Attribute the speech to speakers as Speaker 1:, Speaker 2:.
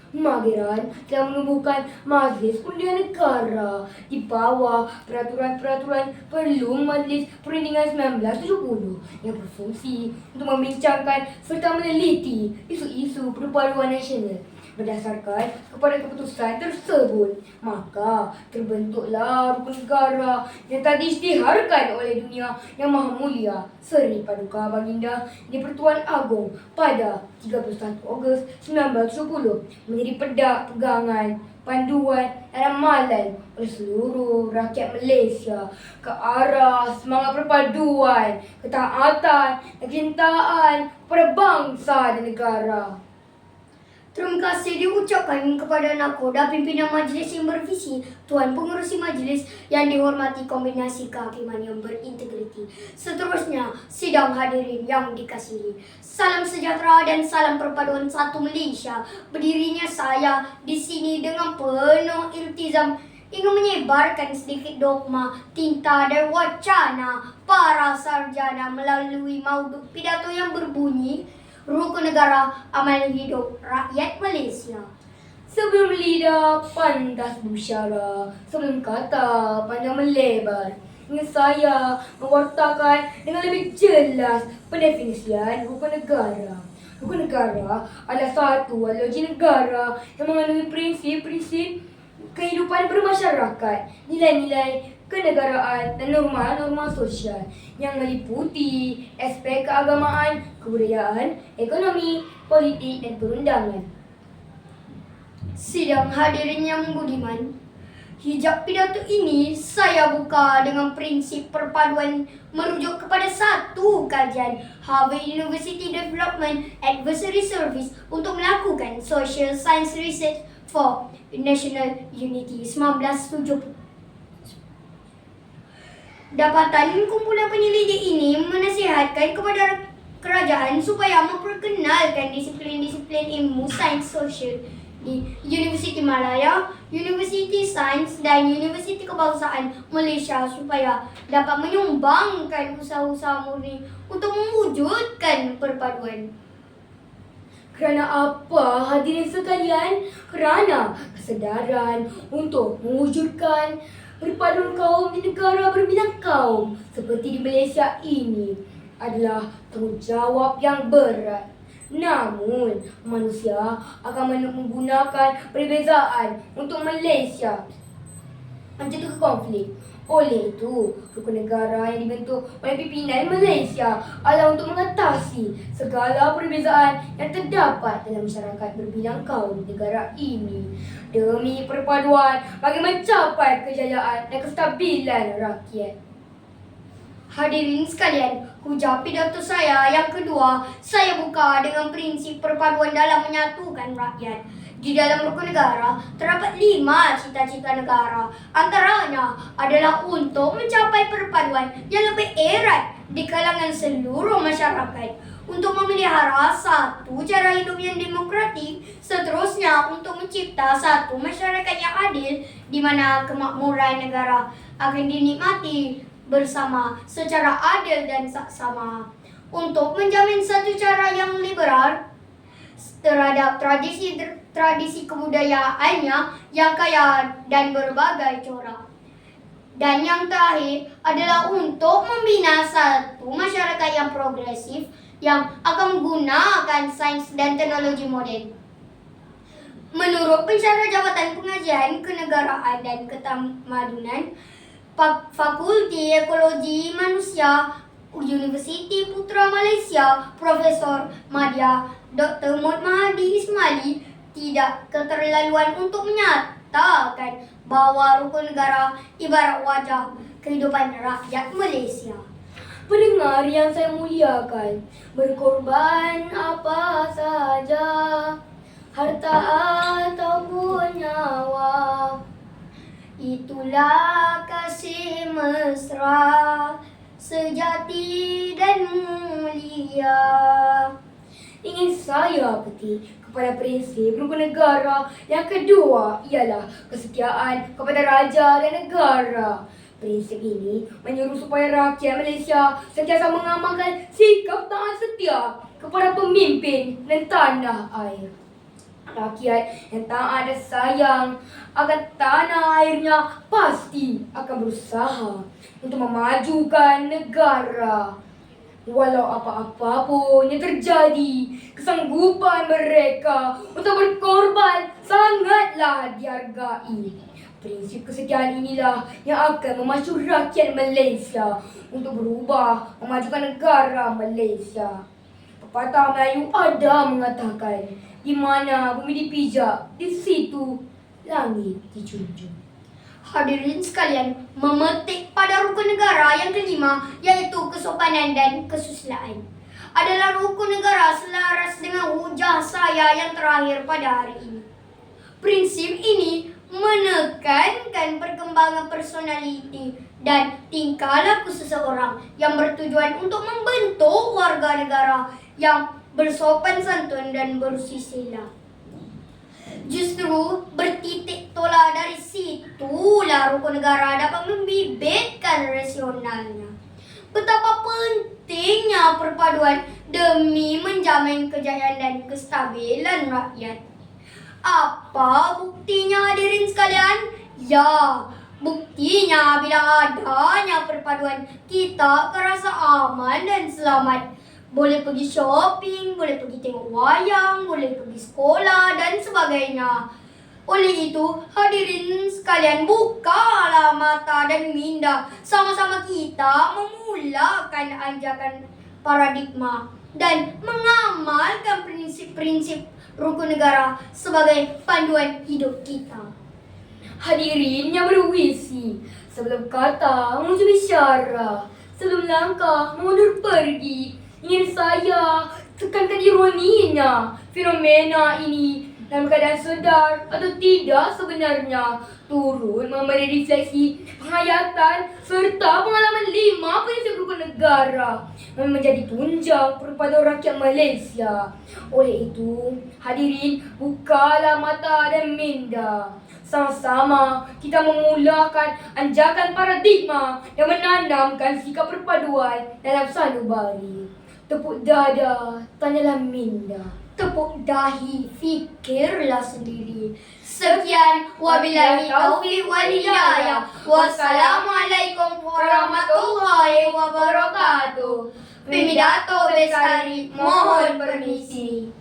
Speaker 1: Magiran telah menubuhkan Majlis Undian Negara di bawah peraturan-peraturan Perlum Majlis Perundingan 1970 yang berfungsi untuk membincangkan serta meneliti isu-isu perpaduan nasional. Berdasarkan kepada keputusan tersebut, maka terbentuklah rukun negara yang telah diisytiharkan oleh Dunia Yang Maha Mulia Seri Paduka Baginda di Pertuan Agong pada 31 Ogos 1970 menjadi pegangan panduan dan amalan oleh seluruh rakyat Malaysia ke arah semangat perpaduan, ketaatan dan kecintaan kepada bangsa dan negara.
Speaker 2: Terima kasih diucapkan kepada Nakoda Pimpinan Majlis yang bervisi, Tuan Pengerusi Majlis yang dihormati kombinasi kehakiman yang berintegriti. Seterusnya, sidang hadirin yang dikasihi. Salam sejahtera dan salam perpaduan satu Malaysia. Berdirinya saya di sini dengan penuh iltizam ingin menyebarkan sedikit dogma, tinta dan wacana para sarjana melalui maudhu pidato yang berbunyi Rukun Negara Amal Hidup Rakyat Malaysia.
Speaker 1: Sebelum lidah pantas berbicara, sebelum kata panjang melebar, ingin saya mewartakan dengan lebih jelas pendefinisian rukun negara. Rukun negara adalah satu analogi negara yang mengandungi prinsip-prinsip kehidupan bermasyarakat, nilai-nilai kenegaraan dan norma-norma sosial yang meliputi aspek keagamaan, kebudayaan, ekonomi, politik dan perundangan.
Speaker 2: Sidang hadirin yang budiman, hijab pidato ini saya buka dengan prinsip perpaduan merujuk kepada satu kajian Harvard University Development Advisory Service untuk melakukan Social Science Research for National Unity 1970. Dapatan kumpulan penyelidik ini menasihatkan kepada kerajaan supaya memperkenalkan disiplin-disiplin ilmu sains sosial di Universiti Malaya, Universiti Sains dan Universiti Kebangsaan Malaysia supaya dapat menyumbangkan usaha-usaha murni untuk mewujudkan perpaduan.
Speaker 1: Kerana apa hadirin sekalian? Kerana kesedaran untuk mewujudkan perpaduan kaum di negara berbilang kaum seperti di Malaysia ini adalah tanggungjawab yang berat. Namun, manusia akan menggunakan perbezaan untuk Malaysia mencetus konflik. Oleh itu, rukun negara yang dibentuk oleh pimpinan Malaysia adalah untuk mengatasi segala perbezaan yang terdapat dalam masyarakat berbilang kaum negara ini demi perpaduan bagi mencapai kejayaan dan kestabilan rakyat.
Speaker 2: Hadirin sekalian, hujah pidato saya yang kedua, saya buka dengan prinsip perpaduan dalam menyatukan rakyat. Di dalam rukun negara, terdapat 5 cita-cita negara. Antaranya adalah untuk mencapai perpaduan yang lebih erat di kalangan seluruh masyarakat, untuk memelihara satu cara hidup yang demokratik, seterusnya untuk mencipta satu masyarakat yang adil di mana kemakmuran negara akan dinikmati bersama secara adil dan saksama, untuk menjamin satu cara yang liberal terhadap tradisi kebudayaannya yang kaya dan berbagai corak. Dan yang terakhir adalah untuk membina satu masyarakat yang progresif yang akan menggunakan sains dan teknologi moden. Menurut pensyarah Jabatan Pengajian Kenegaraan dan Ketamadunan, Fakulti Ekologi Manusia Universiti Putra Malaysia, Profesor Madya Dr. Mohd Mahdi Ismaili, tidak keterlaluan untuk menyatakan bahawa rukun negara ibarat wajah kehidupan rakyat Malaysia.
Speaker 1: Pendengar yang saya muliakan, berkorban apa saja, harta ataupun nyawa, itulah kasih mesra, sejati dan mulia. Ingin saya petik kepada prinsip rukun negara yang kedua ialah kesetiaan kepada raja dan negara. Prinsip ini menyuruh supaya rakyat Malaysia sentiasa mengamalkan sikap taat setia kepada pemimpin dan tanah air. Rakyat yang taat dan sayang akan tanah airnya pasti akan berusaha untuk memajukan negara. Walau apa-apa pun yang terjadi, kesanggupan mereka untuk berkorban sangatlah dihargai. Prinsip kesetiaan inilah yang akan memacu rakyat Malaysia untuk berubah memajukan negara Malaysia. Pepatah Melayu ada mengatakan, di mana bumi dipijak, di situ langit dijunjung.
Speaker 2: Hadirin sekalian, memetik pada rukun negara yang kelima, yaitu kesopanan dan kesusilaan, adalah rukun negara selaras dengan hujah saya yang terakhir pada hari ini. Prinsip ini menekankan perkembangan personaliti dan tingkah laku seseorang yang bertujuan untuk membentuk warga negara yang bersopan santun dan bersusila. Justru bertitik tolak dari situlah rukun negara dapat membibitkan rasionalnya. Betapa pentingnya perpaduan demi menjamin kejayaan dan kestabilan rakyat. Apa buktinya hadirin sekalian? Ya, buktinya bila adanya perpaduan kita kerasa aman dan selamat. Boleh pergi shopping, boleh pergi tengok wayang, boleh pergi sekolah dan sebagainya. Oleh itu, hadirin sekalian, bukalah mata dan minda. Sama-sama kita memulakan anjakan paradigma dan mengamalkan prinsip-prinsip rukun negara sebagai panduan hidup kita.
Speaker 1: Hadirin yang berwisi, sebelum kata mengucap bicara, sebelum langkah mundur pergi, ingin saya tekankan ironinya. Fenomena ini dalam keadaan sedar atau tidak sebenarnya turut memberi refleksi penghayatan serta pengalaman 5 prinsip rukun negara yang menjadi tunjang perpaduan rakyat Malaysia. Oleh itu, hadirin, bukalah mata dan minda. Sama-sama kita memulakan anjakan paradigma yang menanamkan sikap perpaduan dalam sanubari. Tepuk dada, tanyalah minda.
Speaker 2: Tepuk dahi, fikirlah sendiri. Sekian, wabillahi taufiq wal hidayah. Wassalamualaikum warahmatullahi wabarakatuh. Pemidato Bestari, mohon permisi.